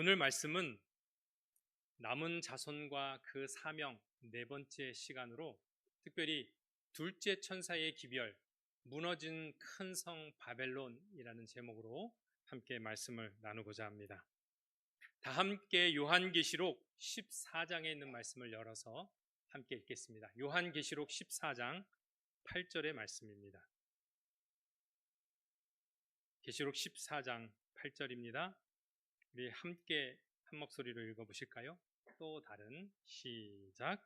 오늘 말씀은 남은 자손과 그 사명 네 번째 시간으로 특별히 둘째 천사의 기별, 무너진 큰 성 바벨론이라는 제목으로 함께 말씀을 나누고자 합니다. 다 함께 요한계시록 14장에 있는 말씀을 열어서 함께 읽겠습니다. 요한계시록 14장 8절의 말씀입니다. 계시록 14장 8절입니다. 우리 함께 한 목소리로 읽어보실까요? 또 다른 시작.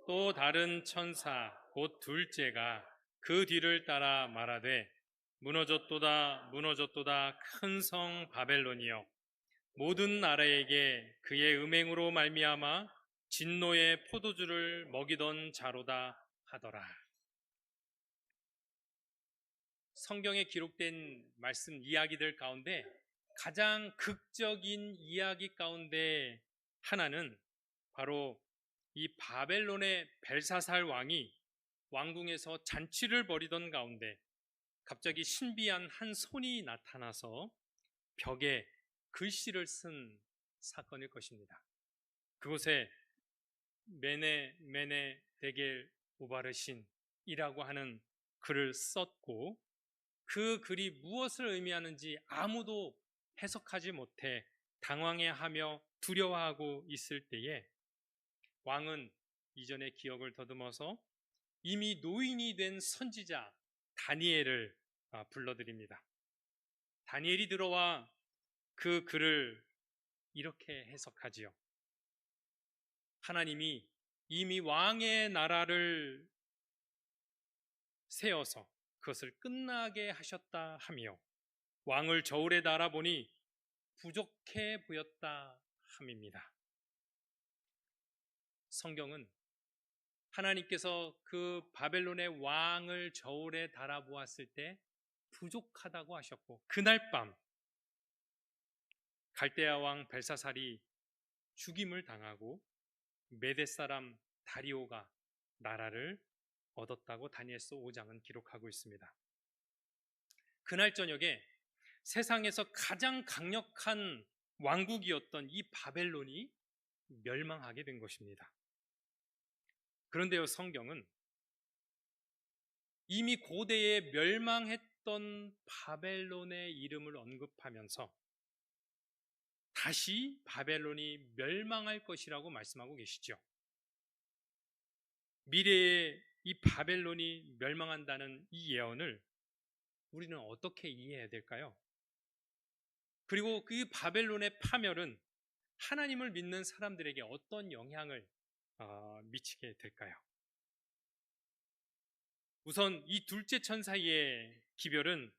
또 다른 천사 곧 둘째가 그 뒤를 따라 말하되 무너졌도다 무너졌도다 큰 성 바벨론이여 모든 나라에게 그의 음행으로 말미암아 진노의 포도주를 먹이던 자로다 하더라. 성경에 기록된 말씀 이야기들 가운데 가장 극적인 이야기 가운데 하나는 바로 이 바벨론의 벨사살 왕이 왕궁에서 잔치를 벌이던 가운데 갑자기 신비한 한 손이 나타나서 벽에 글씨를 쓴 사건일 것입니다. 그곳에 메네 데겔 우바르신이라고 하는 글을 썼고 그 글이 무엇을 의미하는지 아무도 해석하지 못해 당황해하며 두려워하고 있을 때에 왕은 이전의 기억을 더듬어서 이미 노인이 된 선지자 다니엘을 불러드립니다. 다니엘이 들어와 그 글을 이렇게 해석하지요. 하나님이 이미 왕의 나라를 세워서 그것을 끝나게 하셨다 하며 왕을 저울에 달아보니 부족해 보였다 함입니다. 성경은 하나님께서 그 바벨론의 왕을 저울에 달아보았을 때 부족하다고 하셨고 그날 밤 갈대아 왕 벨사살이 죽임을 당하고 메대 사람 다리오가 나라를 얻었다고 다니엘서 5장은 기록하고 있습니다. 그날 저녁에 세상에서 가장 강력한 왕국이었던 이 바벨론이 멸망하게 된 것입니다. 그런데요, 성경은 이미 고대에 멸망했던 바벨론의 이름을 언급하면서 다시 바벨론이 멸망할 것이라고 말씀하고 계시죠. 미래에 이 바벨론이 멸망한다는 이 예언을 우리는 어떻게 이해해야 될까요? 그리고 그 바벨론의 파멸은 하나님을 믿는 사람들에게 어떤 영향을 미치게 될까요? 우선 이 둘째 천사의 기별은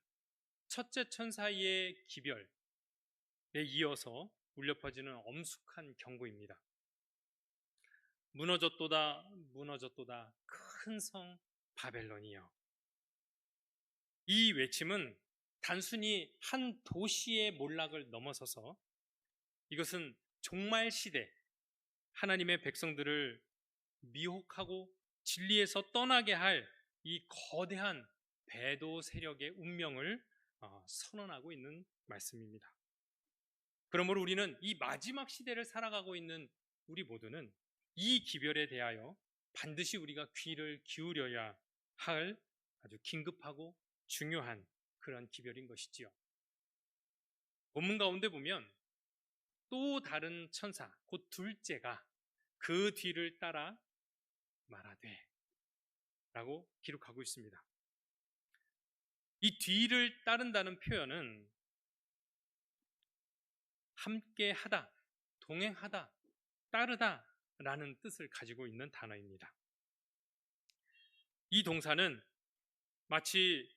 첫째 천사의 기별에 이어서 울려 퍼지는 엄숙한 경고입니다. 무너졌도다 무너졌도다 큰 성 바벨론이여. 이 외침은 단순히 한 도시의 몰락을 넘어서서 이것은 종말 시대 하나님의 백성들을 미혹하고 진리에서 떠나게 할 이 거대한 배도 세력의 운명을 선언하고 있는 말씀입니다. 그러므로 우리는 이 마지막 시대를 살아가고 있는 우리 모두는 이 기별에 대하여 반드시 우리가 귀를 기울여야 할 아주 긴급하고 중요한 그런 기별인 것이지요. 본문 가운데 보면 또 다른 천사, 곧 둘째가 그 뒤를 따라 말하되 라고 기록하고 있습니다. 이 뒤를 따른다는 표현은 함께 하다, 동행하다, 따르다 라는 뜻을 가지고 있는 단어입니다. 이 동사는 마치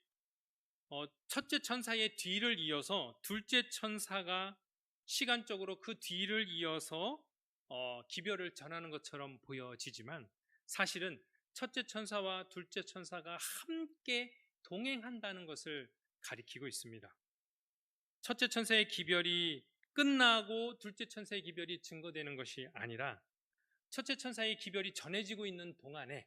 첫째 천사의 뒤를 이어서 둘째 천사가 시간적으로 그 뒤를 이어서 기별을 전하는 것처럼 보여지지만 사실은 첫째 천사와 둘째 천사가 함께 동행한다는 것을 가리키고 있습니다. 첫째 천사의 기별이 끝나고 둘째 천사의 기별이 증거되는 것이 아니라 첫째 천사의 기별이 전해지고 있는 동안에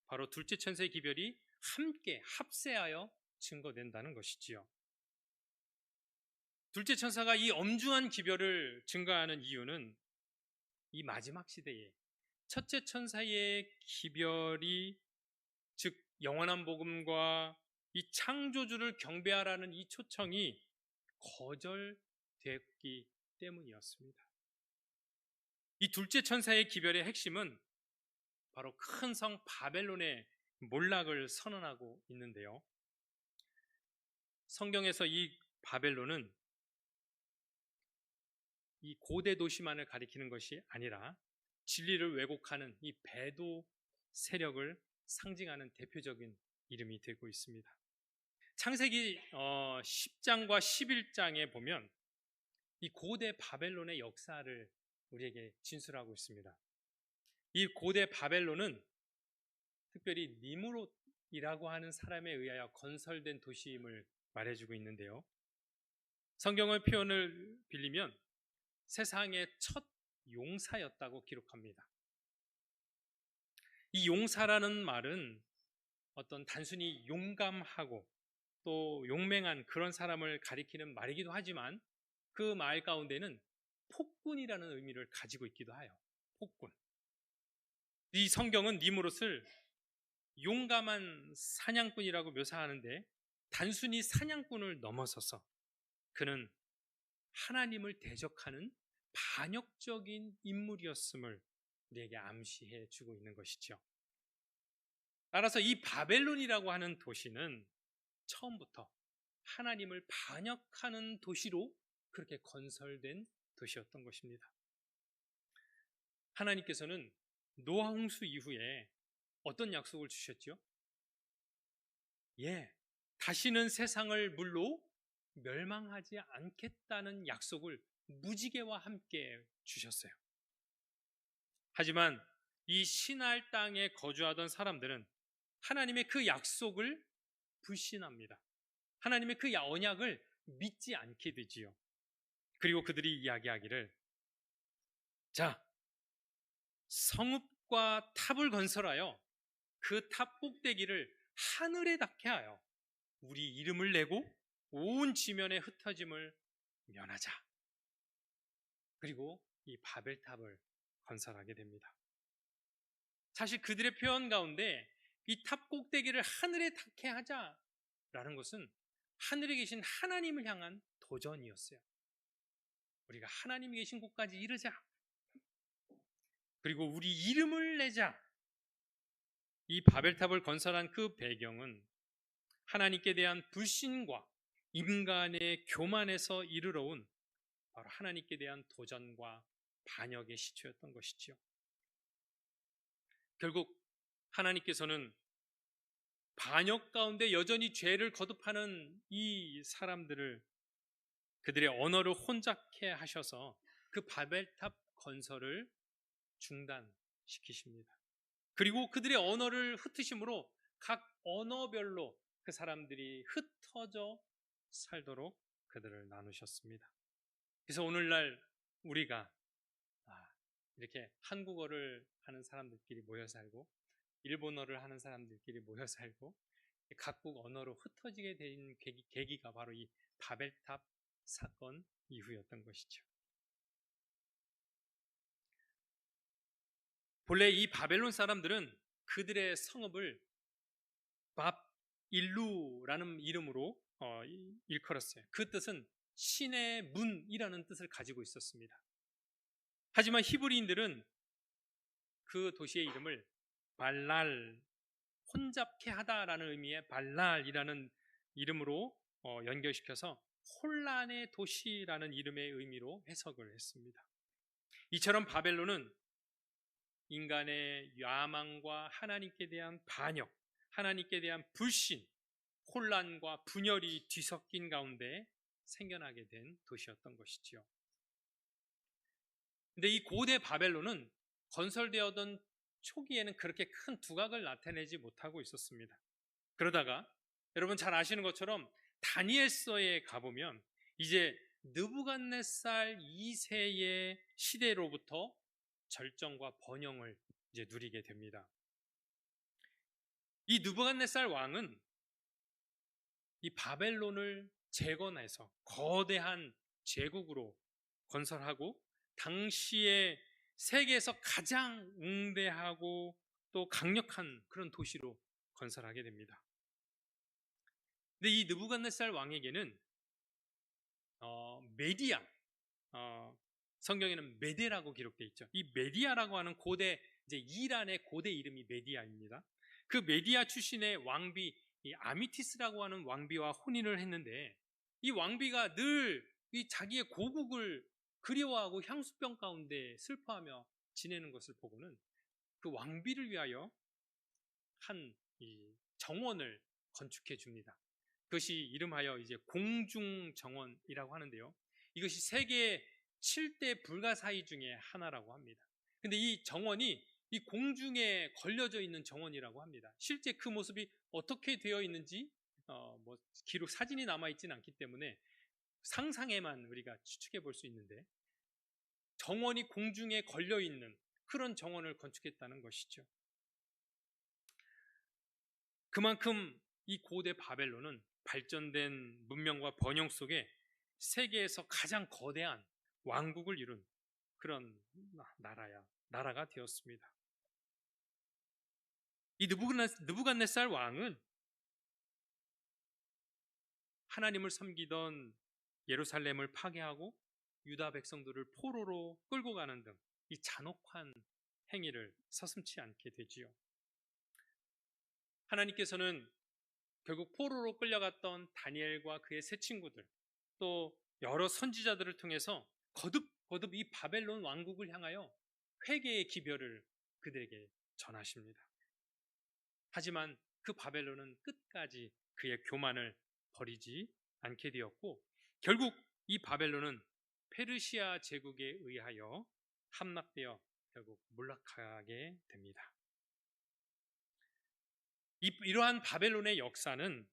바로 둘째 천사의 기별이 함께 합세하여 증거된다는 것이지요. 둘째 천사가 이 엄중한 기별을 증가하는 이유는 이 마지막 시대에 첫째 천사의 기별이, 즉 영원한 복음과 이 창조주를 경배하라는 이 초청이 거절됐기 때문이었습니다. 이 둘째 천사의 기별의 핵심은 바로 큰 성 바벨론의 몰락을 선언하고 있는데요. 성경에서 이 바벨론은 이 고대 도시만을 가리키는 것이 아니라 진리를 왜곡하는 이 배도 세력을 상징하는 대표적인 이름이 되고 있습니다. 창세기 10장과 11장에 보면 이 고대 바벨론의 역사를 우리에게 진술하고 있습니다. 이 고대 바벨론은 특별히 니무롯이라고 하는 사람에 의하여 건설된 도시임을 말해주고 있는데요. 성경의 표현을 빌리면 세상의 첫 용사였다고 기록합니다. 이 용사라는 말은 어떤 단순히 용감하고 또 용맹한 그런 사람을 가리키는 말이기도 하지만 그 말 가운데는 폭군이라는 의미를 가지고 있기도 해요. 폭군. 이 성경은 니무롯을 용감한 사냥꾼이라고 묘사하는데 단순히 사냥꾼을 넘어서서 그는 하나님을 대적하는 반역적인 인물이었음을 우리에게 암시해 주고 있는 것이죠. 따라서 이 바벨론이라고 하는 도시는 처음부터 하나님을 반역하는 도시로 그렇게 건설된 도시였던 것입니다. 하나님께서는 노아 홍수 이후에 어떤 약속을 주셨죠? 다시는 세상을 물로 멸망하지 않겠다는 약속을 무지개와 함께 주셨어요. 하지만 이 신할 땅에 거주하던 사람들은 하나님의 그 약속을 불신합니다. 하나님의 그 언약을 믿지 않게 되지요. 그리고 그들이 이야기하기를, 자, 성읍과 탑을 건설하여 그 탑 꼭대기를 하늘에 닿게 하여 우리 이름을 내고 온 지면에 흩어짐을 면하자. 그리고 이 바벨탑을 건설하게 됩니다. 사실 그들의 표현 가운데 이 탑 꼭대기를 하늘에 닿게 하자라는 것은 하늘에 계신 하나님을 향한 도전이었어요. 우리가 하나님이 계신 곳까지 이르자. 그리고 우리 이름을 내자. 이 바벨탑을 건설한 그 배경은 하나님께 대한 불신과 인간의 교만에서 이르러 온 바로 하나님께 대한 도전과 반역의 시초였던 것이지요. 결국 하나님께서는 반역 가운데 여전히 죄를 거듭하는 이 사람들을, 그들의 언어를 혼잡케 하셔서 그 바벨탑 건설을 중단시키십니다. 그리고 그들의 언어를 흩으심으로 각 언어별로 그 사람들이 흩어져 살도록 그들을 나누셨습니다. 그래서 오늘날 우리가 이렇게 한국어를 하는 사람들끼리 모여 살고 일본어를 하는 사람들끼리 모여 살고 각국 언어로 흩어지게 된 계기가 바로 이 바벨탑 사건 이후였던 것이죠. 본래 이 바벨론 사람들은 그들의 성읍을 밥일루라는 이름으로 일컬었어요. 그 뜻은 신의 문이라는 뜻을 가지고 있었습니다. 하지만 히브리인들은 그 도시의 이름을 발랄, 혼잡케 하다라는 의미의 발랄이라는 이름으로 연결시켜서 혼란의 도시라는 이름의 의미로 해석을 했습니다. 이처럼 바벨론은 인간의 야망과 하나님께 대한 반역, 하나님께 대한 불신, 혼란과 분열이 뒤섞인 가운데 생겨나게 된 도시였던 것이지요. 근데 이 고대 바벨론은 건설되었던 초기에는 그렇게 큰 두각을 나타내지 못하고 있었습니다. 그러다가 여러분 잘 아시는 것처럼 다니엘서에 가보면 이제 느부갓네살 2세의 시대로부터 절정과 번영을 이제 누리게 됩니다. 이 느부갓네살 왕은 이 바벨론을 재건해서 거대한 제국으로 건설하고 당시에 세계에서 가장 웅대하고 또 강력한 그런 도시로 건설하게 됩니다. 근데 이 느부갓네살 왕에게는 메디아, 성경에는 메데라고 기록되어 있죠. 이 메디아라고 하는 고대, 이제 이란의 고대 이름이 메디아입니다. 그 메디아 출신의 왕비 이 아미티스라고 하는 왕비와 혼인을 했는데, 이 왕비가 늘 이 자기의 고국을 그리워하고 향수병 가운데 슬퍼하며 지내는 것을 보고는 그 왕비를 위하여 한 이 정원을 건축해 줍니다. 그것이 이름하여 이제 공중 정원이라고 하는데요. 이것이 세계 7대 불가사의 중에 하나라고 합니다. 근데 이 정원이 이 공중에 걸려져 있는 정원이라고 합니다. 실제 그 모습이 어떻게 되어 있는지 뭐 기록 사진이 남아 있지는 않기 때문에 상상에만 우리가 추측해 볼 수 있는데, 정원이 공중에 걸려 있는 그런 정원을 건축했다는 것이죠. 그만큼 이 고대 바벨론은 발전된 문명과 번영 속에 세계에서 가장 거대한 왕국을 이룬 그런 나라가 되었습니다. 이 느부갓네살 왕은 하나님을 섬기던 예루살렘을 파괴하고 유다 백성들을 포로로 끌고 가는 등 이 잔혹한 행위를 서슴지 않게 되지요. 하나님께서는 결국 포로로 끌려갔던 다니엘과 그의 세 친구들, 또 여러 선지자들을 통해서 거듭 이 바벨론 왕국을 향하여 회개의 기별을 그들에게 전하십니다. 하지만 그 바벨론은 끝까지 그의 교만을 버리지 않게 되었고, 결국 이 바벨론은 페르시아 제국에 의하여 함락되어 결국 몰락하게 됩니다. 이러한 바벨론의 역사는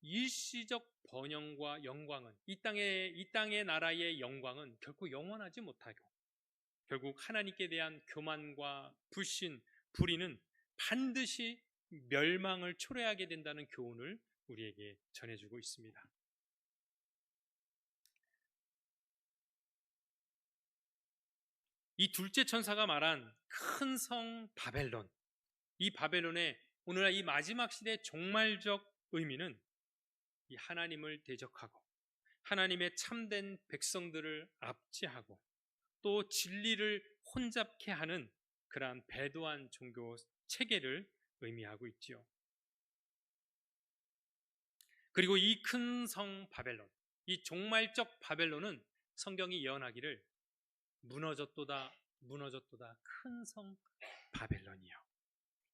일시적 번영과 영광은 이 땅의 나라의 영광은 결코 영원하지 못하고, 결국 하나님께 대한 교만과 불신, 불의는 반드시 멸망을 초래하게 된다는 교훈을 우리에게 전해주고 있습니다. 이 둘째 천사가 말한 큰 성 바벨론, 이 바벨론의 오늘날 이 마지막 시대의 종말적 의미는 이 하나님을 대적하고 하나님의 참된 백성들을 압제하고 또 진리를 혼잡케 하는 그러한 배도한 종교 체계를 의미하고 있지요. 그리고 이 큰 성 바벨론, 이 종말적 바벨론은 성경이 예언하기를 무너졌도다 큰 성 바벨론이요.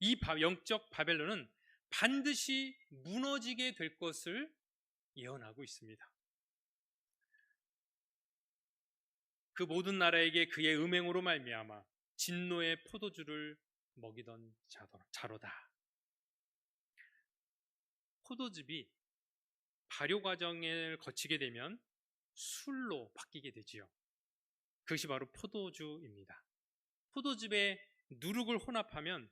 이 영적 바벨론은 반드시 무너지게 될 것을 예언하고 있습니다. 그 모든 나라에게 그의 음행으로 말미암아 진노의 포도주를 먹이던 자로다. 포도즙이 발효 과정을 거치게 되면 술로 바뀌게 되지요. 그것이 바로 포도주입니다. 포도즙에 누룩을 혼합하면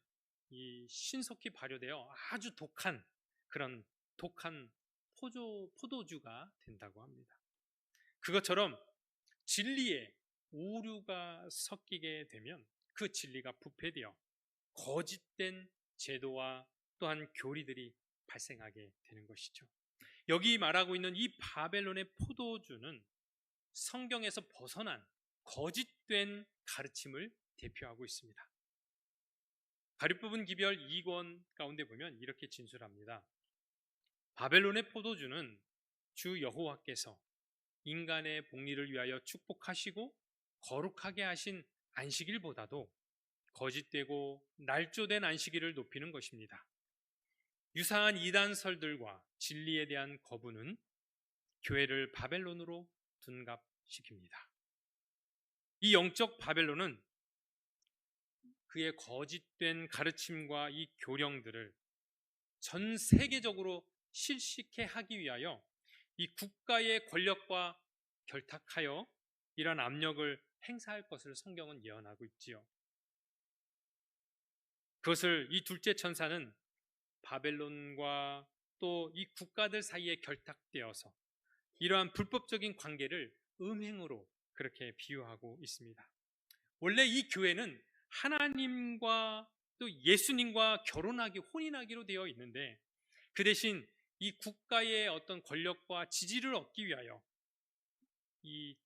이 신속히 발효되어 아주 독한 포도주가 된다고 합니다. 그것처럼 진리에 오류가 섞이게 되면 그 진리가 부패되어 거짓된 제도와 또한 교리들이 발생하게 되는 것이죠. 여기 말하고 있는 이 바벨론의 포도주는 성경에서 벗어난 거짓된 가르침을 대표하고 있습니다. 가룟부분 기별 2권 가운데 보면 이렇게 진술합니다. 바벨론의 포도주는 주 여호와께서 인간의 복리를 위하여 축복하시고 거룩하게 하신 안식일보다도 거짓되고 날조된 안식일을 높이는 것입니다. 유사한 이단설들과 진리에 대한 거부는 교회를 바벨론으로 둔갑시킵니다. 이 영적 바벨론은 그의 거짓된 가르침과 이 교령들을 전 세계적으로 실시케 하기 위하여 이 국가의 권력과 결탁하여 이러한 압력을 행사할 것을 성경은 예언하고 있지요. 그것을 이 둘째 천사는 바벨론과 또 이 국가들 사이에 결탁되어서 이러한 불법적인 관계를 음행으로 그렇게 비유하고 있습니다. 원래 이 교회는 하나님과 또 예수님과 결혼하기, 혼인하기로 되어 있는데 그 대신 이 국가의 어떤 권력과 지지를 얻기 위하여 이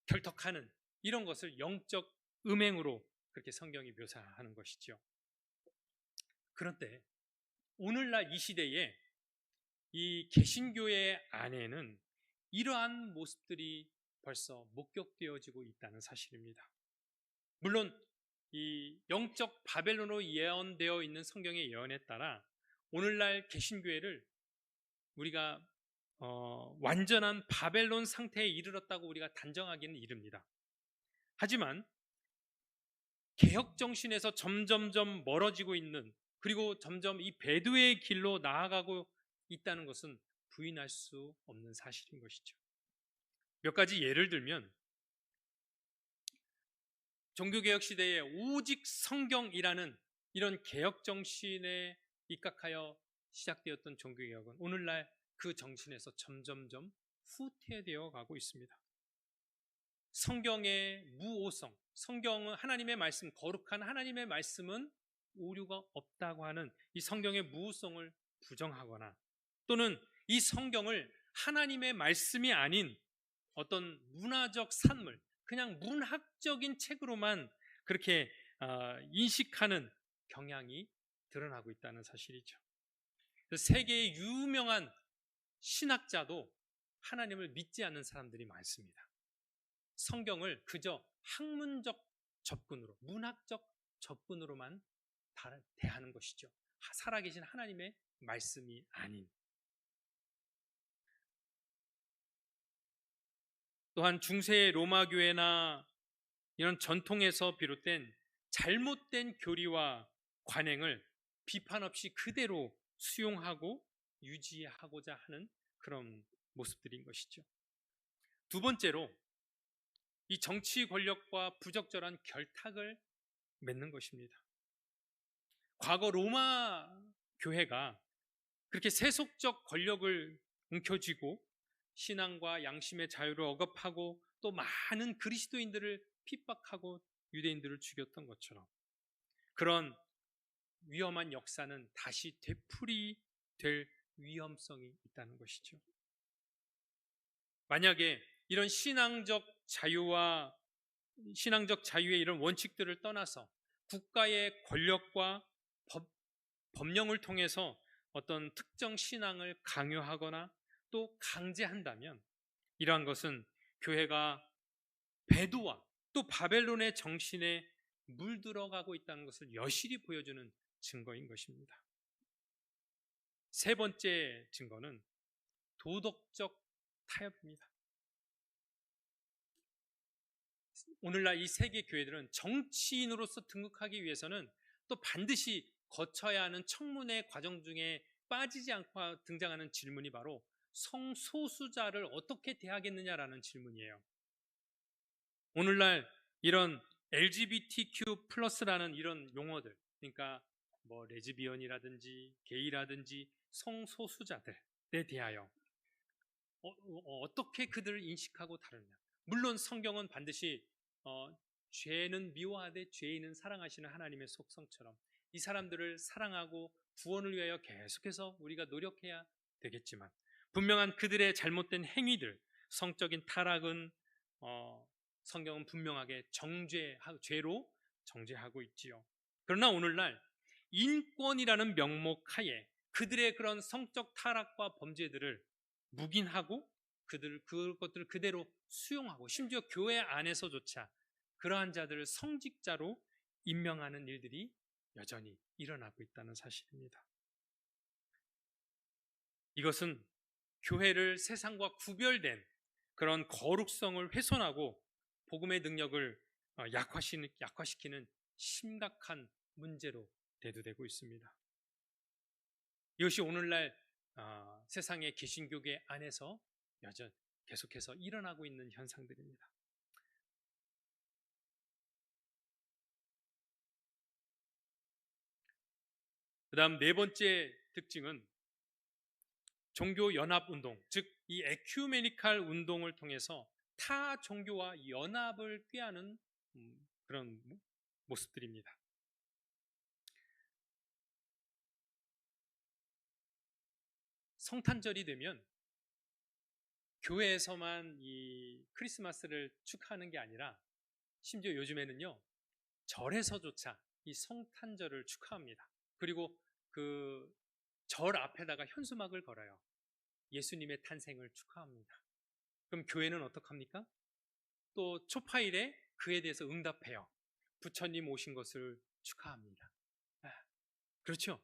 결탁하는 이런 것을 영적 음행으로 그렇게 성경이 묘사하는 것이죠. 그런데 오늘날 이 시대에 이 개신교회 안에는 이러한 모습들이 벌써 목격되어지고 있다는 사실입니다. 물론 이 영적 바벨론으로 예언되어 있는 성경의 예언에 따라 오늘날 개신교회를 우리가 완전한 바벨론 상태에 이르렀다고 우리가 단정하기는 이릅니다. 하지만 개혁 정신에서 점점점 멀어지고 있는, 그리고 점점 이 배도의 길로 나아가고 있다는 것은 부인할 수 없는 사실인 것이죠. 몇 가지 예를 들면 종교개혁 시대에 오직 성경이라는 이런 개혁 정신에 입각하여 시작되었던 종교개혁은 오늘날 그 정신에서 점점점 후퇴되어 가고 있습니다. 성경의 무오성, 성경은 하나님의 말씀, 거룩한 하나님의 말씀은 오류가 없다고 하는 이 성경의 무오성을 부정하거나, 또는 이 성경을 하나님의 말씀이 아닌 어떤 문화적 산물, 그냥 문학적인 책으로만 그렇게 인식하는 경향이 드러나고 있다는 사실이죠. 세계의 유명한 신학자도 하나님을 믿지 않는 사람들이 많습니다. 성경을 그저 학문적 접근으로, 문학적 접근으로만 대하는 것이죠. 살아계신 하나님의 말씀이 아닌. 또한 중세 로마 교회나 이런 전통에서 비롯된 잘못된 교리와 관행을 비판 없이 그대로 수용하고 유지하고자 하는 그런 모습들인 것이죠. 두 번째로 이 정치 권력과 부적절한 결탁을 맺는 것입니다. 과거 로마 교회가 그렇게 세속적 권력을 움켜쥐고 신앙과 양심의 자유를 억압하고 또 많은 그리스도인들을 핍박하고 유대인들을 죽였던 것처럼 그런 위험한 역사는 다시 되풀이될 위험성이 있다는 것이죠. 만약에 이런 신앙적 자유의 이런 원칙들을 떠나서 국가의 권력과 법령을 통해서 어떤 특정 신앙을 강요하거나 또 강제한다면 이러한 것은 교회가 배도와 또 바벨론의 정신에 물들어가고 있다는 것을 여실히 보여주는 증거인 것입니다. 세 번째 증거는 도덕적 타협입니다. 오늘날 이 세계 교회들은 정치인으로서 등극하기 위해서는 또 반드시 거쳐야 하는 청문회 과정 중에 빠지지 않고 등장하는 질문이 바로 성소수자를 어떻게 대하겠느냐라는 질문이에요. 오늘날 이런 LGBTQ 플러스라는 이런 용어들, 그러니까 뭐 레즈비언이라든지 게이라든지 성소수자들에 대하여 어떻게 그들을 인식하고 다루느냐. 물론 성경은 반드시 죄는 미워하되 죄인은 사랑하시는 하나님의 속성처럼 이 사람들을 사랑하고 구원을 위하여 계속해서 우리가 노력해야 되겠지만 분명한 그들의 잘못된 행위들, 성적인 타락은 성경은 분명하게 죄로 정죄하고 있지요. 그러나 오늘날 인권이라는 명목 하에 그들의 그런 성적 타락과 범죄들을 묵인하고 그것들을 그대로 수용하고 심지어 교회 안에서조차 그러한 자들을 성직자로 임명하는 일들이 여전히 일어나고 있다는 사실입니다. 이것은 교회를 세상과 구별된 그런 거룩성을 훼손하고 복음의 능력을 약화시키는 심각한 문제로 대두되고 있습니다. 이것이 오늘날 세상의 개신교계 안에서 여전히 계속해서 일어나고 있는 현상들입니다. 그 다음 네 번째 특징은 종교 연합 운동, 즉 이 에큐메니칼 운동을 통해서 타 종교와 연합을 꾀하는 그런 모습들입니다. 성탄절이 되면 교회에서만 이 크리스마스를 축하하는 게 아니라 심지어 요즘에는요, 절에서조차 이 성탄절을 축하합니다. 그리고 그 절 앞에다가 현수막을 걸어요. 예수님의 탄생을 축하합니다. 그럼 교회는 어떡합니까? 또 초파일에 그에 대해서 응답해요. 부처님 오신 것을 축하합니다. 그렇죠?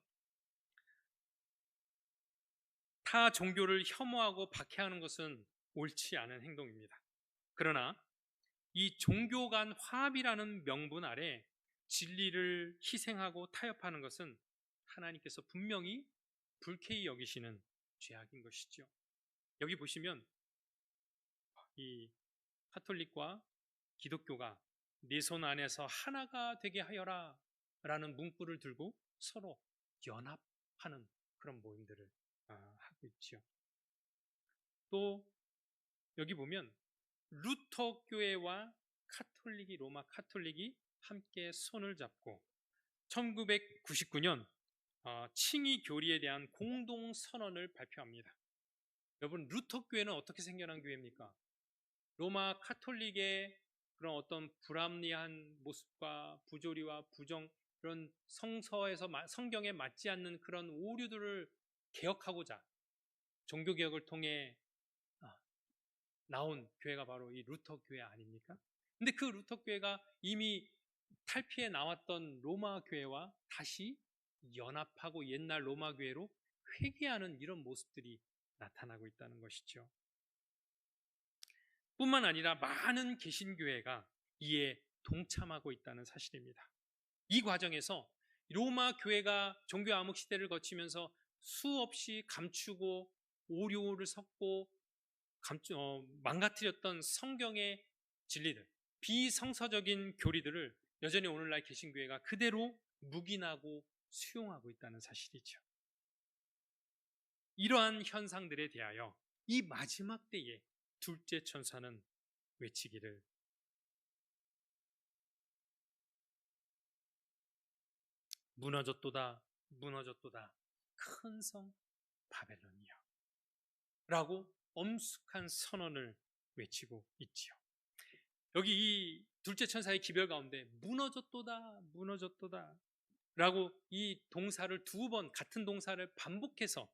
타 종교를 혐오하고 박해하는 것은 옳지 않은 행동입니다. 그러나 이 종교 간 화합이라는 명분 아래 진리를 희생하고 타협하는 것은 하나님께서 분명히 불쾌히 여기시는 죄악인 것이죠. 여기 보시면 이 카톨릭과 기독교가 네 손 안에서 하나가 되게 하여라 라는 문구를 들고 서로 연합하는 그런 모임들을 하고 있죠. 또 여기 보면 루터 교회와 로마 카톨릭이 함께 손을 잡고 1999년 칭의 교리에 대한 공동 선언을 발표합니다. 여러분, 루터 교회는 어떻게 생겨난 교회입니까? 로마 카톨릭의 그런 어떤 불합리한 모습과 부조리와 부정, 그런 성경에 맞지 않는 그런 오류들을 개혁하고자 종교개혁을 통해 나온 교회가 바로 이 루터 교회 아닙니까? 근데 그 루터 교회가 이미 탈피해 나왔던 로마 교회와 다시 연합하고 옛날 로마 교회로 회귀하는 이런 모습들이 나타나고 있다는 것이죠. 뿐만 아니라 많은 개신교회가 이에 동참하고 있다는 사실입니다. 이 과정에서 로마 교회가 종교 암흑 시대를 거치면서 수없이 감추고 오류를 섞고 망가뜨렸던 성경의 진리들, 비성서적인 교리들을 여전히 오늘날 개신교회가 그대로 묵인하고 수용하고 있다는 사실이죠. 이러한 현상들에 대하여 이 마지막 때에 둘째 천사는 외치기를 무너졌도다 무너졌도다 큰 성 바벨론이여 라고 엄숙한 선언을 외치고 있지요. 여기 이 둘째 천사의 기별 가운데 무너졌도다 무너졌도다 라고 이 동사를 두 번 같은 동사를 반복해서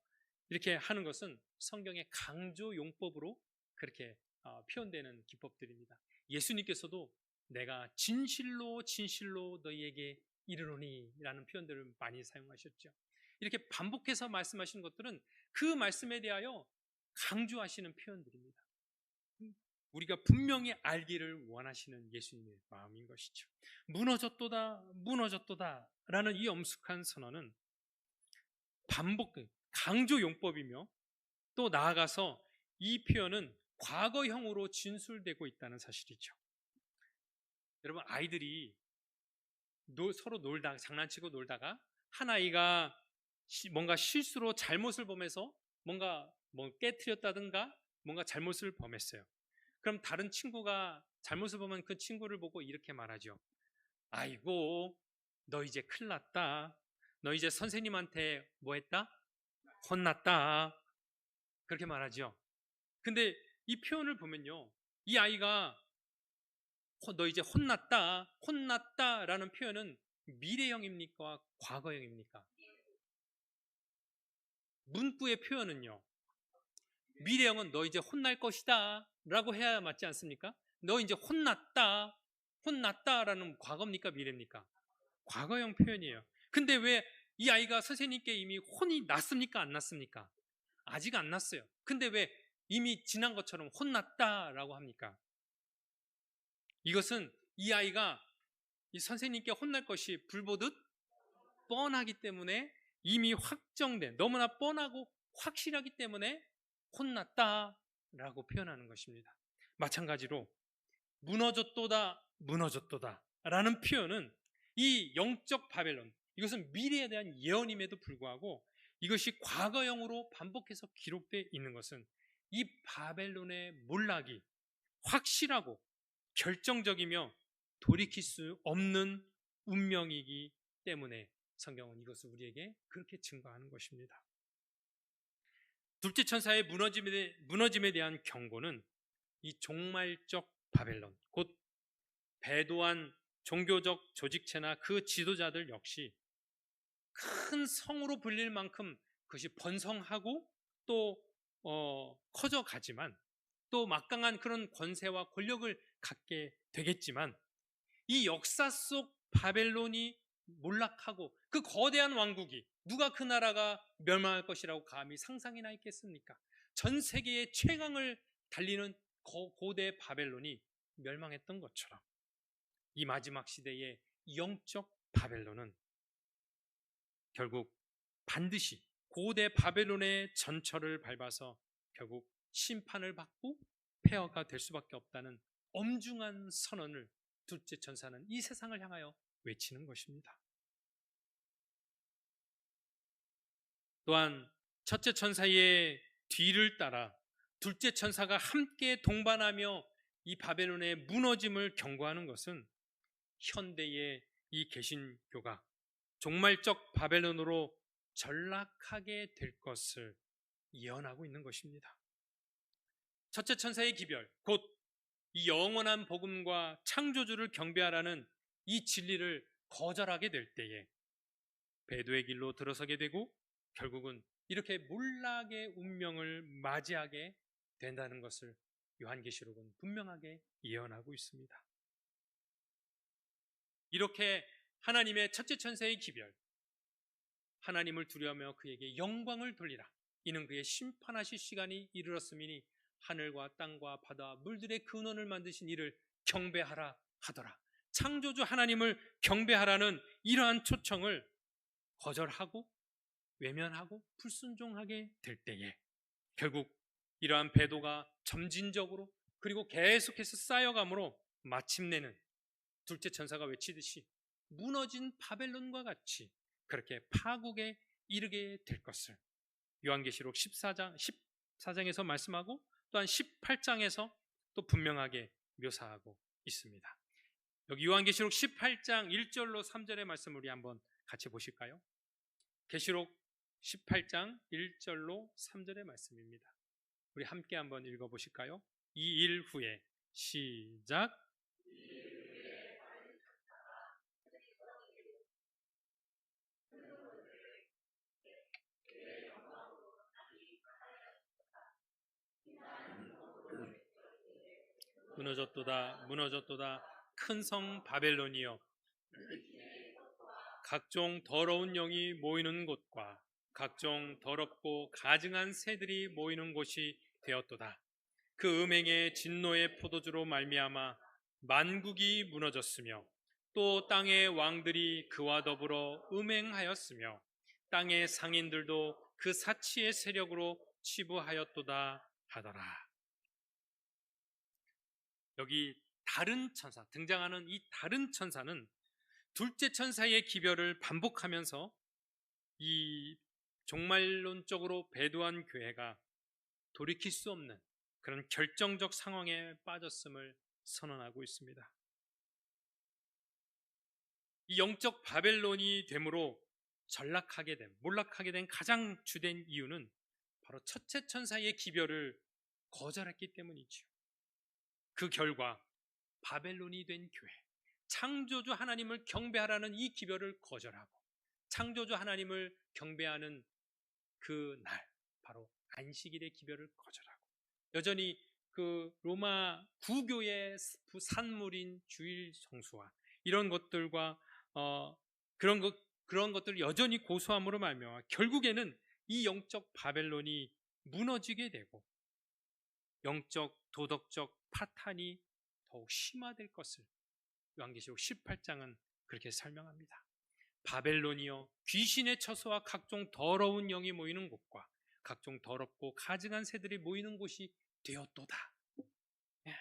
이렇게 하는 것은 성경의 강조 용법으로 그렇게 표현되는 기법들입니다. 예수님께서도 내가 진실로 진실로 너희에게 이르노니 라는 표현들을 많이 사용하셨죠. 이렇게 반복해서 말씀하시는 것들은 그 말씀에 대하여 강조하시는 표현들입니다. 우리가 분명히 알기를 원하시는 예수님의 마음인 것이죠. 무너졌도다 무너졌도다 라는 이 엄숙한 선언은 강조 용법이며 또 나아가서 이 표현은 과거형으로 진술되고 있다는 사실이죠. 여러분, 아이들이 서로 놀다가 장난치고 놀다가 한 아이가 뭔가 실수로 잘못을 범해서 뭔가 깨트렸다든가 뭔가 잘못을 범했어요. 그럼 다른 친구가 잘못을 범한 그 친구를 보고 이렇게 말하죠. 아이고, 너 이제 큰일 났다. 너 이제 선생님한테 뭐 했다? 혼났다. 그렇게 말하죠. 근데 이 표현을 보면요, 이 아이가 너 이제 혼났다, 혼났다 라는 표현은 미래형입니까? 과거형입니까? 문구의 표현은요, 미래형은 너 이제 혼날 것이다 라고 해야 맞지 않습니까? 너 이제 혼났다, 혼났다 라는 과거입니까? 미래입니까? 과거형 표현이에요. 근데 왜 이 아이가 선생님께 이미 혼이 났습니까? 안 났습니까? 아직 안 났어요. 근데 왜 이미 지난 것처럼 혼났다라고 합니까? 이것은 이 아이가 이 선생님께 혼날 것이 불보듯 뻔하기 때문에 이미 확정된, 너무나 뻔하고 확실하기 때문에 혼났다라고 표현하는 것입니다. 마찬가지로 무너졌도다 무너졌도다 라는 표현은 이 영적 바벨론, 이것은 미래에 대한 예언임에도 불구하고 이것이 과거형으로 반복해서 기록되어 있는 것은 이 바벨론의 몰락이 확실하고 결정적이며 돌이킬 수 없는 운명이기 때문에 성경은 이것을 우리에게 그렇게 증거하는 것입니다. 둘째 천사의 무너짐에 대한 경고는 이 종말적 바벨론, 곧 배도한 종교적 조직체나 그 지도자들 역시 큰 성으로 불릴 만큼 그것이 번성하고 또 커져가지만, 또 막강한 그런 권세와 권력을 갖게 되겠지만, 이 역사 속 바벨론이 몰락하고 그 거대한 왕국이, 누가 그 나라가 멸망할 것이라고 감히 상상이나 있겠습니까? 전 세계의 최강을 달리는 고대 바벨론이 멸망했던 것처럼 이 마지막 시대의 영적 바벨론은 결국 반드시 고대 바벨론의 전철을 밟아서 결국 심판을 받고 폐허가 될 수밖에 없다는 엄중한 선언을 둘째 천사는 이 세상을 향하여 외치는 것입니다. 또한 첫째 천사의 뒤를 따라 둘째 천사가 함께 동반하며 이 바벨론의 무너짐을 경고하는 것은 현대의 이 개신교가 종말적 바벨론으로 전락하게 될 것을 예언하고 있는 것입니다. 첫째 천사의 기별, 곧 이 영원한 복음과 창조주를 경배하라는 이 진리를 거절하게 될 때에 배도의 길로 들어서게 되고 결국은 이렇게 몰락의 운명을 맞이하게 된다는 것을 요한계시록은 분명하게 예언하고 있습니다. 이렇게 하나님의 첫째 천사의 기별, 하나님을 두려워하며 그에게 영광을 돌리라, 이는 그의 심판하실 시간이 이르렀음이니 하늘과 땅과 바다와 물들의 근원을 만드신 이를 경배하라 하더라. 창조주 하나님을 경배하라는 이러한 초청을 거절하고 외면하고 불순종하게 될 때에 결국 이러한 배도가 점진적으로 그리고 계속해서 쌓여감으로 마침내는 둘째 천사가 외치듯이 무너진 바벨론과 같이 그렇게 파국에 이르게 될 것을 요한계시록 14장에서 말씀하고 또한 18장에서 또 분명하게 묘사하고 있습니다. 여기 요한계시록 18장 1절로 3절의 말씀을 우리 한번 같이 보실까요? 계시록 18장 1절로 3절의 말씀입니다. 우리 함께 한번 읽어보실까요? 이 일 후에 시작. 무너졌도다 무너졌도다 큰 성 바벨론이여, 각종 더러운 영이 모이는 곳과 각종 더럽고 가증한 새들이 모이는 곳이 되었도다. 그 음행의 진노의 포도주로 말미암아 만국이 무너졌으며 또 땅의 왕들이 그와 더불어 음행하였으며 땅의 상인들도 그 사치의 세력으로 치부하였도다 하더라. 여기 다른 천사, 등장하는 이 다른 천사는 둘째 천사의 기별을 반복하면서 이 종말론적으로 배도한 교회가 돌이킬 수 없는 그런 결정적 상황에 빠졌음을 선언하고 있습니다. 이 영적 바벨론이 됨으로 몰락하게 된 가장 주된 이유는 바로 첫째 천사의 기별을 거절했기 때문이지요. 그 결과 바벨론이 된 교회, 창조주 하나님을 경배하라는 이 기별을 거절하고 창조주 하나님을 경배하는 그 날, 바로 안식일의 기별을 거절하고 여전히 그 로마 구교의 산물인 주일 성수와 이런 것들과 그런 것들을 여전히 고수함으로 말미암아 결국에는 이 영적 바벨론이 무너지게 되고 영적 도덕적 파탄이 더욱 심화될 것을 요한계시록 18장은 그렇게 설명합니다. 바벨론이여, 귀신의 처소와 각종 더러운 영이 모이는 곳과 각종 더럽고 가증한 새들이 모이는 곳이 되었도다. 예.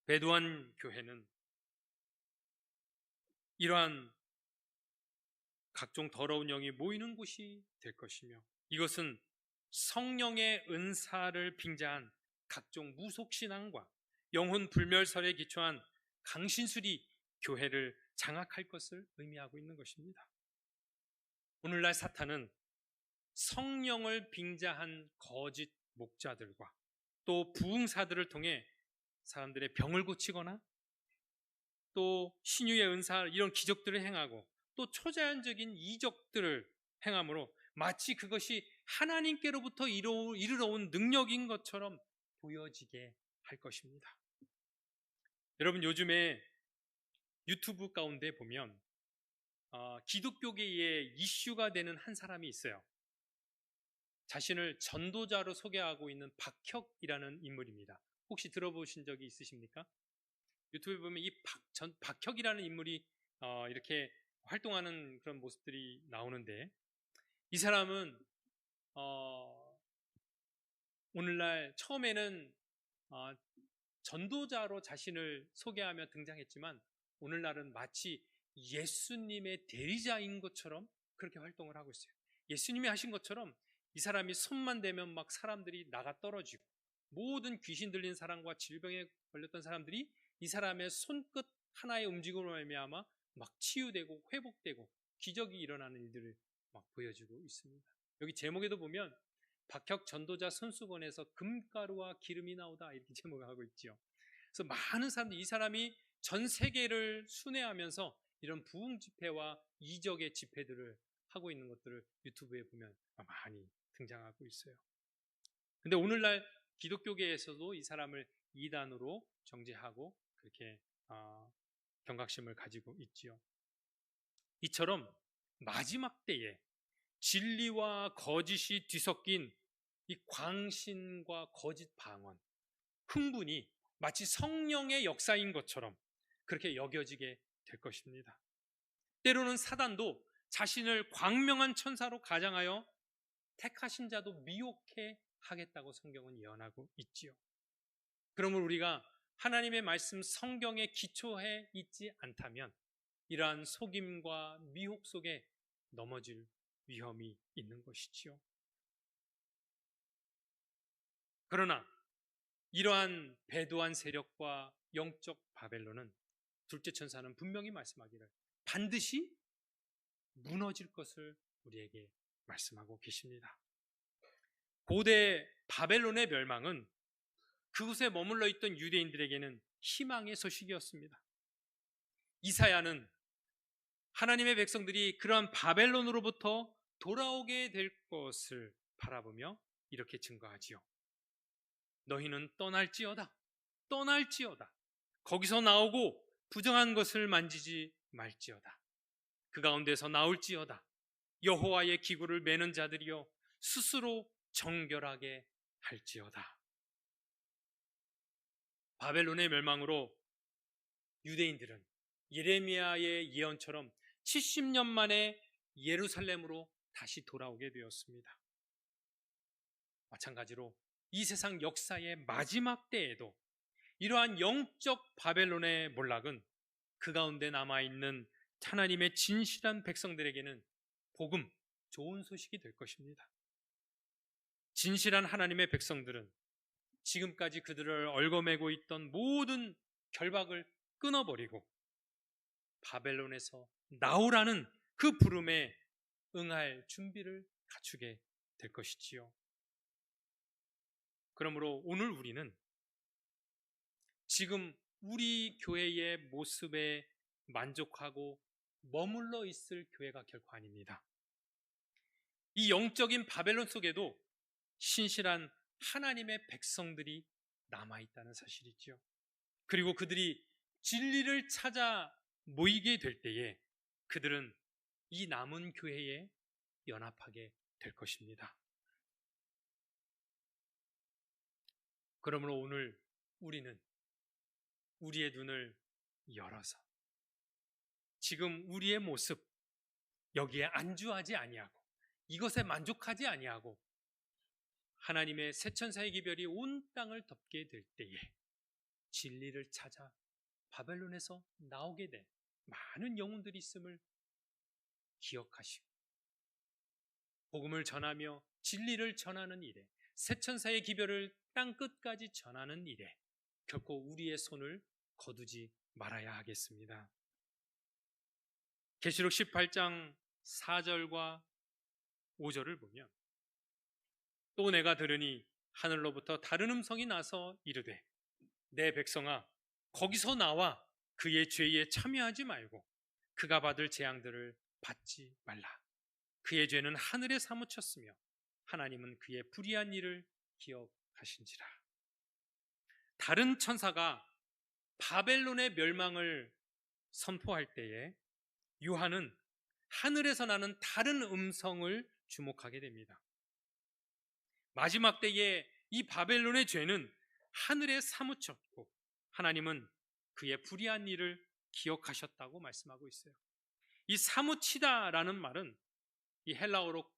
배도한 교회는 이러한 각종 더러운 영이 모이는 곳이 될 것이며, 이것은 성령의 은사를 빙자한 각종 무속신앙과 영혼 불멸설에 기초한 강신술이 교회를 장악할 것을 의미하고 있는 것입니다. 오늘날 사탄은 성령을 빙자한 거짓 목자들과 또 부흥사들을 통해 사람들의 병을 고치거나 또 신유의 은사, 이런 기적들을 행하고 또 초자연적인 이적들을 행함으로 마치 그것이 하나님께로부터 이르러 온 능력인 것처럼 보여지게 할 것입니다. 여러분, 요즘에 유튜브 가운데 보면 기독교계의 이슈가 되는 한 사람이 있어요. 자신을 전도자로 소개하고 있는 박혁이라는 인물입니다. 혹시 들어보신 적이 있으십니까? 유튜브에 보면 이 박혁이라는 인물이 이렇게 활동하는 그런 모습들이 나오는데, 이 사람은 오늘날 처음에는 전도자로 자신을 소개하며 등장했지만, 오늘날은 마치 예수님의 대리자인 것처럼 그렇게 활동을 하고 있어요. 예수님이 하신 것처럼 이 사람이 손만 대면 막 사람들이 나가 떨어지고, 모든 귀신 들린 사람과 질병에 걸렸던 사람들이 이 사람의 손끝 하나의 움직임으로 말미암아 막 치유되고 회복되고 기적이 일어나는 일들을 막 보여주고 있습니다. 여기 제목에도 보면 박혁 전도자 손수건에서 금가루와 기름이 나오다, 이렇게 제목을 하고 있죠. 그래서 많은 사람들이, 이 사람이 전 세계를 순회하면서 이런 부흥 집회와 이적의 집회들을 하고 있는 것들을 유튜브에 보면 많이 등장하고 있어요. 근데 오늘날 기독교계에서도 이 사람을 이단으로 정죄하고 그렇게 경각심을 가지고 있지요. 이처럼 마지막 때에 진리와 거짓이 뒤섞인 이 광신과 거짓 방언, 흥분이 마치 성령의 역사인 것처럼 그렇게 여겨지게 될 것입니다. 때로는 사단도 자신을 광명한 천사로 가장하여 택하신 자도 미혹해 하겠다고 성경은 예언하고 있지요. 그러므로 우리가 하나님의 말씀 성경에 기초해 있지 않다면 이러한 속임과 미혹 속에 넘어질 위험이 있는 것이지요. 그러나 이러한 배도한 세력과 영적 바벨론은, 둘째 천사는 분명히 말씀하기를 반드시 무너질 것을 우리에게 말씀하고 계십니다. 고대 바벨론의 멸망은 그곳에 머물러 있던 유대인들에게는 희망의 소식이었습니다. 이사야는 하나님의 백성들이 그러한 바벨론으로부터 돌아오게 될 것을 바라보며 이렇게 증거하지요. 너희는 떠날지어다. 거기서 나오고 부정한 것을 만지지 말지어다. 그 가운데서 나올지어다. 여호와의 기구를 매는 자들이여 스스로 정결하게 할지어다. 바벨론의 멸망으로 유대인들은 예레미야의 예언처럼 70년 만에 예루살렘으로 다시 돌아오게 되었습니다. 마찬가지로 이 세상 역사의 마지막 때에도 이러한 영적 바벨론의 몰락은 그 가운데 남아있는 하나님의 진실한 백성들에게는 복음, 좋은 소식이 될 것입니다. 진실한 하나님의 백성들은 지금까지 그들을 얽어매고 있던 모든 결박을 끊어버리고 바벨론에서 나오라는 그 부름에 응할 준비를 갖추게 될 것이지요. 그러므로 오늘 우리는 지금 우리 교회의 모습에 만족하고 머물러 있을 교회가 결코 아닙니다. 이 영적인 바벨론 속에도 신실한 하나님의 백성들이 남아있다는 사실이지요. 그리고 그들이 진리를 찾아 모이게 될 때에 그들은 이 남은 교회에 연합하게 될 것입니다. 그러므로 오늘 우리는 우리의 눈을 열어서 지금 우리의 모습, 여기에 안주하지 아니하고 이것에 만족하지 아니하고 하나님의 새천사의 기별이 온 땅을 덮게 될 때에 진리를 찾아 바벨론에서 나오게 된 많은 영혼들이 있음을 기억하시고 복음을 전하며 진리를 전하는 일에, 새 천사의 기별을 땅 끝까지 전하는 일에 결코 우리의 손을 거두지 말아야 하겠습니다. 계시록 18장 4절과 5절을 보면 또 내가 들으니 하늘로부터 다른 음성이 나서 이르되 내 백성아 거기서 나와 그의 죄에 참여하지 말고 그가 받을 재앙들을 받지 말라. 그의 죄는 하늘에 사무쳤으며 하나님은 그의 불의한 일을 기억하신지라. 다른 천사가 바벨론의 멸망을 선포할 때에 요한은 하늘에서 나는 다른 음성을 주목하게 됩니다. 마지막 때에 이 바벨론의 죄는 하늘에 사무쳤고 하나님은 그의 불의한 일을 기억하셨다고 말씀하고 있어요. 이 사무치다라는 말은 이 헬라어로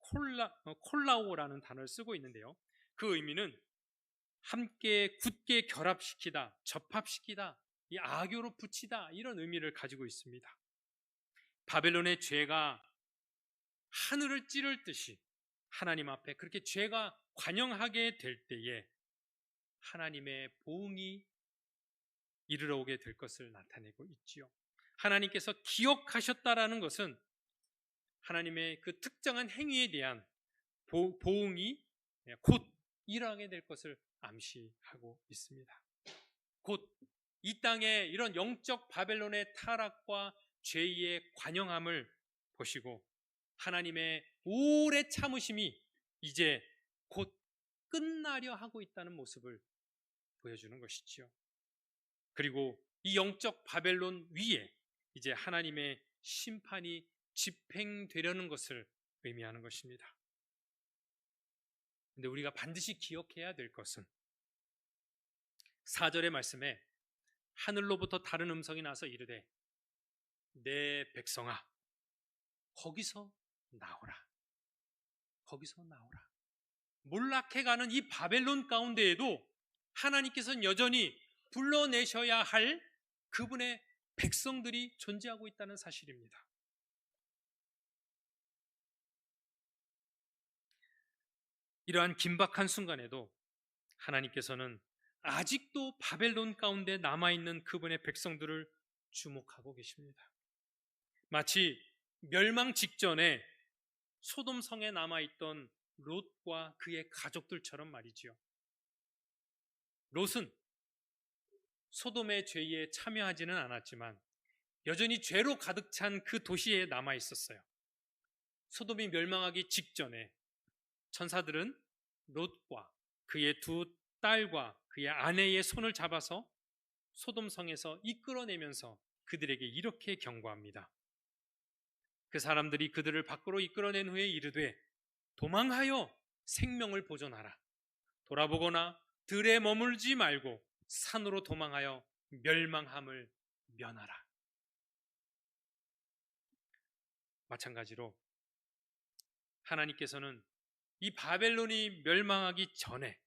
콜라오라는 단어를 쓰고 있는데요. 그 의미는 함께 굳게 결합시키다, 접합시키다, 이 악교로 붙이다 이런 의미를 가지고 있습니다. 바벨론의 죄가 하늘을 찌를 듯이 하나님 앞에 그렇게 죄가 관영하게 될 때에 하나님의 보응이 이르러 오게 될 것을 나타내고 있지요. 하나님께서 기억하셨다라는 것은 하나님의 그 특정한 행위에 대한 보응이 곧 일어나게 될 것을 암시하고 있습니다. 곧 이 땅에 이런 영적 바벨론의 타락과 죄의 관영함을 보시고 하나님의 오래 참으심이 이제 곧 끝나려 하고 있다는 모습을 보여주는 것이지요. 그리고 이 영적 바벨론 위에 이제 하나님의 심판이 집행되려는 것을 의미하는 것입니다. 근데 우리가 반드시 기억해야 될 것은 4절의 말씀에 하늘로부터 다른 음성이 나서 이르되 내 백성아 거기서 나오라. 거기서 나오라. 몰락해가는 이 바벨론 가운데에도 하나님께서는 여전히 불러내셔야 할 그분의 백성들이 존재하고 있다는 사실입니다. 이러한 긴박한 순간에도 하나님께서는 아직도 바벨론 가운데 남아있는 그분의 백성들을 주목하고 계십니다. 마치 멸망 직전에 소돔 성에 남아있던 롯과 그의 가족들처럼 말이지요. 롯은 소돔의 죄에 참여하지는 않았지만 여전히 죄로 가득 찬 그 도시에 남아 있었어요. 소돔이 멸망하기 직전에 천사들은 롯과 그의 두 딸과 그의 아내의 손을 잡아서 소돔 성에서 이끌어내면서 그들에게 이렇게 경고합니다. 그 사람들이 그들을 밖으로 이끌어낸 후에 이르되 도망하여 생명을 보존하라. 돌아보거나 들에 머물지 말고 산으로 도망하여 멸망함을 면하라. 마찬가지로 하나님께서는 이 바벨론이 멸망하기 전에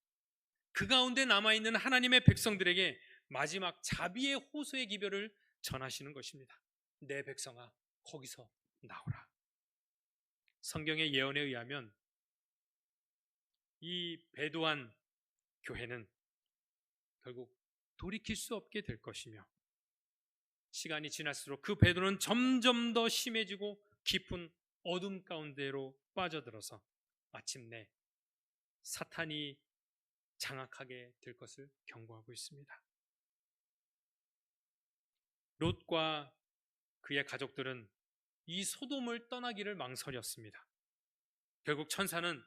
그 가운데 남아있는 하나님의 백성들에게 마지막 자비의 호소의 기별을 전하시는 것입니다. 내 백성아 거기서 나오라. 성경의 예언에 의하면 이 배도한 교회는 결국 돌이킬 수 없게 될 것이며 시간이 지날수록 그 배도는 점점 더 심해지고 깊은 어둠 가운데로 빠져들어서 마침내 사탄이 장악하게 될 것을 경고하고 있습니다. 롯과 그의 가족들은 이 소돔을 떠나기를 망설였습니다. 결국 천사는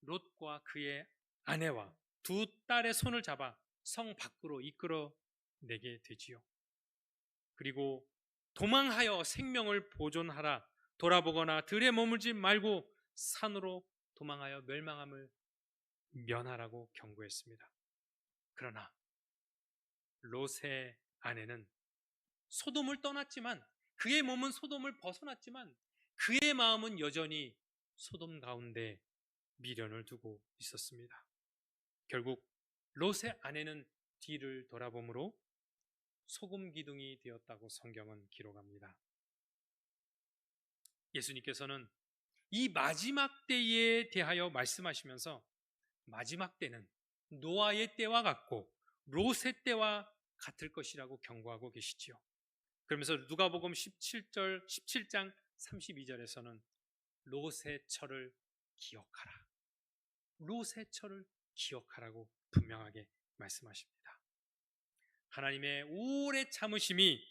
롯과 그의 아내와 두 딸의 손을 잡아 성 밖으로 이끌어내게 되지요. 그리고 도망하여 생명을 보존하라. 돌아보거나 들에 머물지 말고 산으로 도망하여 멸망함을 면하라고 경고했습니다. 그러나 롯의 아내는 소돔을 떠났지만 그의 몸은 소돔을 벗어났지만 그의 마음은 여전히 소돔 가운데 미련을 두고 있었습니다. 결국 롯의 아내는 뒤를 돌아보므로 소금 기둥이 되었다고 성경은 기록합니다. 예수님께서는 이 마지막 때에 대하여 말씀하시면서 마지막 때는 노아의 때와 같고 롯의 때와 같을 것이라고 경고하고 계시지요. 그러면서 누가복음 17장 32절에서는 롯의 철을 기억하라. 롯의 철을 기억하라고 분명하게 말씀하십니다. 하나님의 오래 참으심이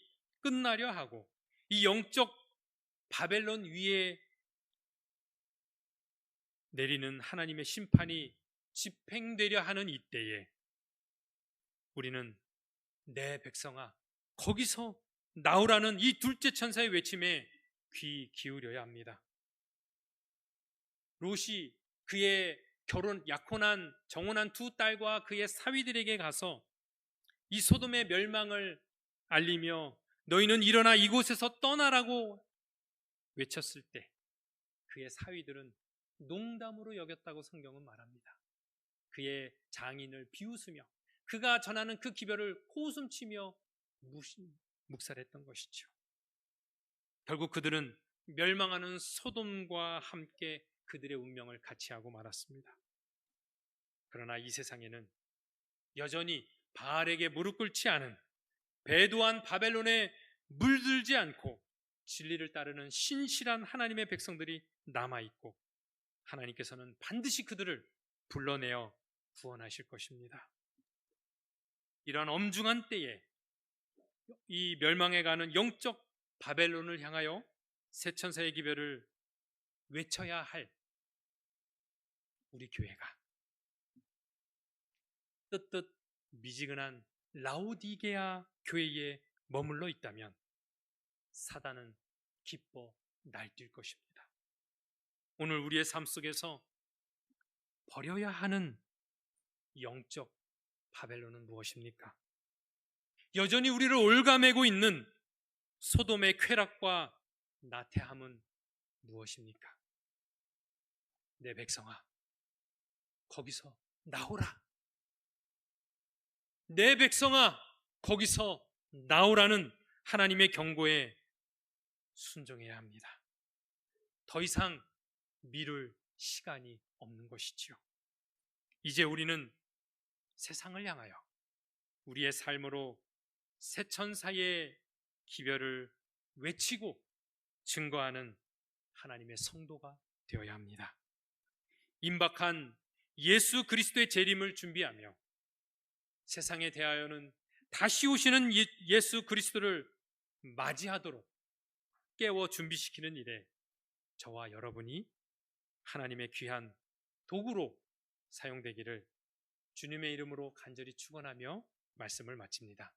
끝나려 하고 이 영적 바벨론 위에 내리는 하나님의 심판이 집행되려 하는 이때에 우리는 내 백성아 거기서 나오라는 이 둘째 천사의 외침에 귀 기울여야 합니다. 롯이 그의 약혼한 정혼한 두 딸과 그의 사위들에게 가서 이 소돔의 멸망을 알리며 너희는 일어나 이곳에서 떠나라고 외쳤을 때 그의 사위들은 농담으로 여겼다고 성경은 말합니다. 그의 장인을 비웃으며 그가 전하는 그 기별을 코웃음치며 묵살했던 것이죠. 결국 그들은 멸망하는 소돔과 함께 그들의 운명을 같이 하고 말았습니다. 그러나 이 세상에는 여전히 바알에게 무릎 꿇지 않은 배도한 바벨론에 물들지 않고 진리를 따르는 신실한 하나님의 백성들이 남아있고 하나님께서는 반드시 그들을 불러내어 구원하실 것입니다. 이러한 엄중한 때에 이 멸망해가는 영적 바벨론을 향하여 새 천사의 기별을 외쳐야 할 우리 교회가 뜨뜻 미지근한 라오디게아 교회에 머물러 있다면 사단은 기뻐 날뛸 것입니다. 오늘 우리의 삶 속에서 버려야 하는 영적 바벨론은 무엇입니까? 여전히 우리를 올가매고 있는 소돔의 쾌락과 나태함은 무엇입니까? 내 백성아, 거기서 나오라. 내 백성아, 거기서 나오라는 하나님의 경고에 순종해야 합니다. 더 이상 미룰 시간이 없는 것이지요. 이제 우리는 세상을 향하여 우리의 삶으로 새 천사의 기별을 외치고 증거하는 하나님의 성도가 되어야 합니다. 임박한 예수 그리스도의 재림을 준비하며 세상에 대하여는 다시 오시는 예수 그리스도를 맞이하도록 깨워 준비시키는 일에 저와 여러분이 하나님의 귀한 도구로 사용되기를 주님의 이름으로 간절히 축원하며 말씀을 마칩니다.